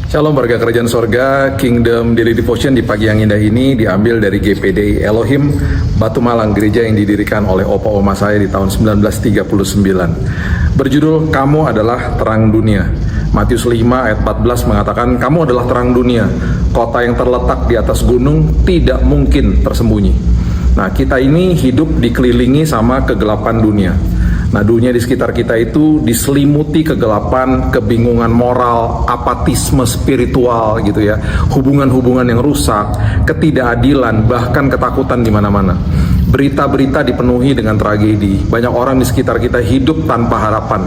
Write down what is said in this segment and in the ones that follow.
Shalom warga kerajaan sorga, Kingdom Daily Devotion di pagi yang indah ini diambil dari GPD Elohim Batu Malang, gereja yang didirikan oleh opa oma saya di tahun 1939. Berjudul, Kamu adalah Terang Dunia. Matius 5 ayat 14 mengatakan, kamu adalah terang dunia, kota yang terletak di atas gunung tidak mungkin tersembunyi. Nah, kita ini hidup dikelilingi sama kegelapan dunia. Nah, dunia di sekitar kita itu diselimuti kegelapan, kebingungan moral, apatisme spiritual gitu ya, hubungan-hubungan yang rusak, ketidakadilan, bahkan ketakutan di mana-mana. Berita-berita dipenuhi dengan tragedi. Banyak orang di sekitar kita hidup tanpa harapan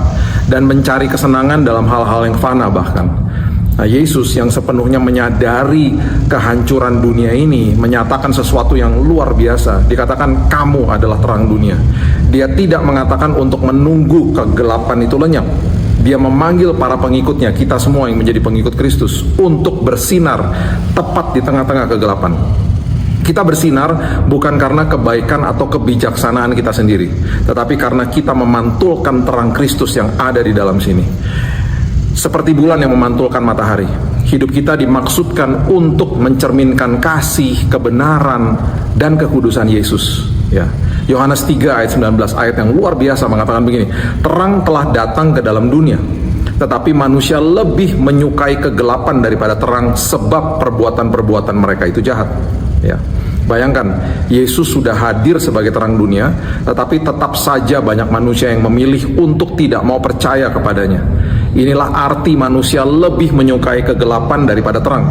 dan mencari kesenangan dalam hal-hal yang fana bahkan. Nah, Yesus yang sepenuhnya menyadari kehancuran dunia ini menyatakan sesuatu yang luar biasa. Dikatakan kamu adalah terang dunia. Dia tidak mengatakan untuk menunggu kegelapan itu lenyap. Dia memanggil para pengikutnya, kita semua yang menjadi pengikut Kristus, untuk bersinar tepat di tengah-tengah kegelapan. Kita bersinar bukan karena kebaikan atau kebijaksanaan kita sendiri, tetapi karena kita memantulkan terang Kristus yang ada di dalam sini. Seperti bulan yang memantulkan matahari, hidup kita dimaksudkan untuk mencerminkan kasih, kebenaran, dan kekudusan Yesus. Ya, Yohanes 3 ayat 19, ayat yang luar biasa mengatakan begini, terang telah datang ke dalam dunia, tetapi manusia lebih menyukai kegelapan daripada terang sebab perbuatan-perbuatan mereka itu jahat. Ya, bayangkan, Yesus sudah hadir sebagai terang dunia, tetapi tetap saja banyak manusia yang memilih untuk tidak mau percaya kepadanya. Inilah arti manusia lebih menyukai kegelapan daripada terang.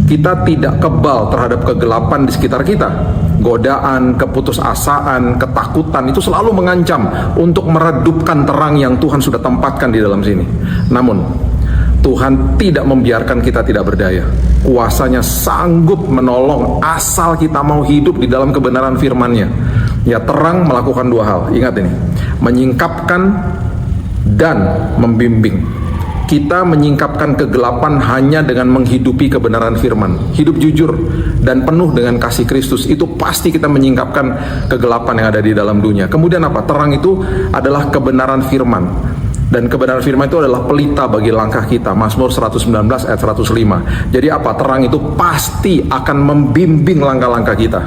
Kita tidak kebal terhadap kegelapan di sekitar kita. Godaan, keputusasaan, ketakutan itu selalu mengancam untuk meredupkan terang yang Tuhan sudah tempatkan di dalam sini. Namun, Tuhan tidak membiarkan kita tidak berdaya. Kuasanya sanggup menolong asal kita mau hidup di dalam kebenaran firman-Nya. Ya, terang melakukan dua hal. Ingat ini, menyingkapkan dan membimbing. Kita menyingkapkan kegelapan hanya dengan menghidupi kebenaran firman. Hidup jujur dan penuh dengan kasih Kristus, itu pasti kita menyingkapkan kegelapan yang ada di dalam dunia. Kemudian apa? Terang itu adalah kebenaran firman. Dan kebenaran firman itu adalah pelita bagi langkah kita. Mazmur 119 ayat 105. Jadi apa? Terang itu pasti akan membimbing langkah-langkah kita.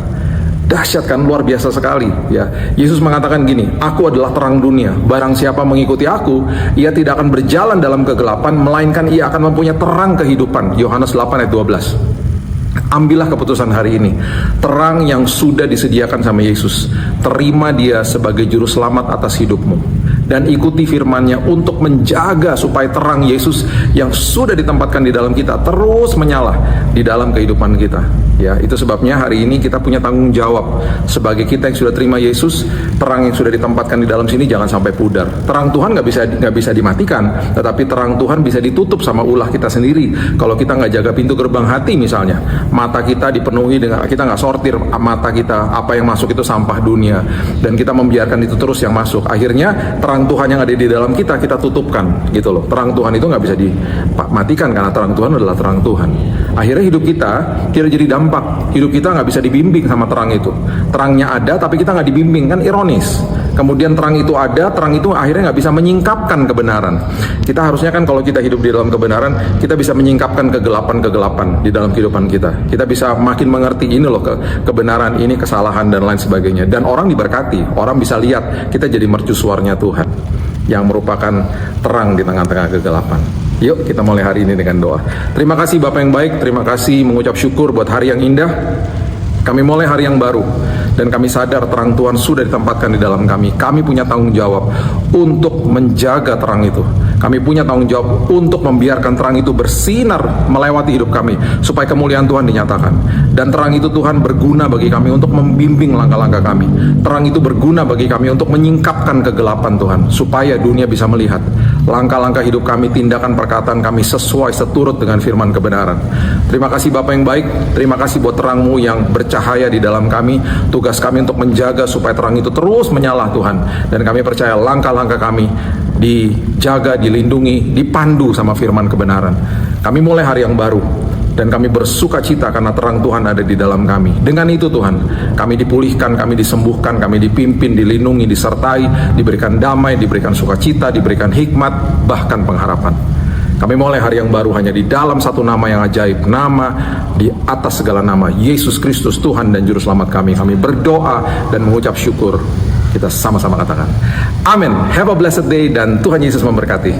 Dahsyat kan, luar biasa sekali ya. Yesus mengatakan gini, aku adalah terang dunia, barang siapa mengikuti aku, ia tidak akan berjalan dalam kegelapan, melainkan ia akan mempunyai terang kehidupan. Yohanes 8 ayat 12. Ambillah keputusan hari ini, terang yang sudah disediakan sama Yesus, terima dia sebagai juru selamat atas hidupmu, dan ikuti firman-Nya untuk menjaga supaya terang Yesus yang sudah ditempatkan di dalam kita terus menyala di dalam kehidupan kita. Ya, itu sebabnya hari ini kita punya tanggung jawab sebagai kita yang sudah terima Yesus. Terang yang sudah ditempatkan di dalam sini jangan sampai pudar. Terang Tuhan nggak bisa dimatikan, tetapi terang Tuhan bisa ditutup sama ulah kita sendiri. Kalau kita nggak jaga pintu gerbang hati misalnya, mata kita dipenuhi dengan, kita nggak sortir mata kita, apa yang masuk itu sampah dunia, dan kita membiarkan itu terus yang masuk. Akhirnya terang Tuhan yang ada di dalam kita tutupkan gitu loh. Terang Tuhan itu nggak bisa dimatikan karena terang Tuhan adalah terang Tuhan. Akhirnya hidup kita tidak jadi dampak, hidup kita nggak bisa dibimbing sama terang itu. Terangnya ada tapi kita nggak dibimbing, kan ironis. Kemudian terang itu ada, terang itu akhirnya nggak bisa menyingkapkan kebenaran. Kita harusnya kan kalau kita hidup di dalam kebenaran, kita bisa menyingkapkan kegelapan-kegelapan di dalam kehidupan kita. Kita bisa makin mengerti ini loh, kebenaran ini, kesalahan dan lain sebagainya. Dan orang diberkati, orang bisa lihat kita jadi mercusuarnya Tuhan yang merupakan terang di tengah-tengah kegelapan. Yuk kita mulai hari ini dengan doa. Terima kasih Bapak yang baik, terima kasih mengucap syukur buat hari yang indah. Kami mulai hari yang baru, dan kami sadar terang Tuhan sudah ditempatkan di dalam kami. Kami punya tanggung jawab untuk menjaga terang itu. Kami punya tanggung jawab untuk membiarkan terang itu bersinar melewati hidup kami, supaya kemuliaan Tuhan dinyatakan. Dan terang itu Tuhan berguna bagi kami untuk membimbing langkah-langkah kami. Terang itu berguna bagi kami untuk menyingkapkan kegelapan Tuhan, supaya dunia bisa melihat langkah-langkah hidup kami, tindakan perkataan kami sesuai seturut dengan firman kebenaran. Terima kasih Bapak yang baik, terima kasih buat terang-Mu yang bercahaya di dalam kami. Tugas kami untuk menjaga supaya terang itu terus menyala Tuhan. Dan kami percaya langkah-langkah kami dijaga, dilindungi, dipandu sama firman kebenaran. Kami mulai hari yang baru, dan kami bersuka cita karena terang Tuhan ada di dalam kami. Dengan itu Tuhan, kami dipulihkan, kami disembuhkan, kami dipimpin, dilindungi, disertai, diberikan damai, diberikan sukacita, diberikan hikmat, bahkan pengharapan. Kami mulai hari yang baru hanya di dalam satu nama yang ajaib, nama di atas segala nama, Yesus Kristus, Tuhan dan Juru Selamat kami. Kami berdoa dan mengucap syukur. Kita sama-sama katakan, amin. Have a blessed day dan Tuhan Yesus memberkati.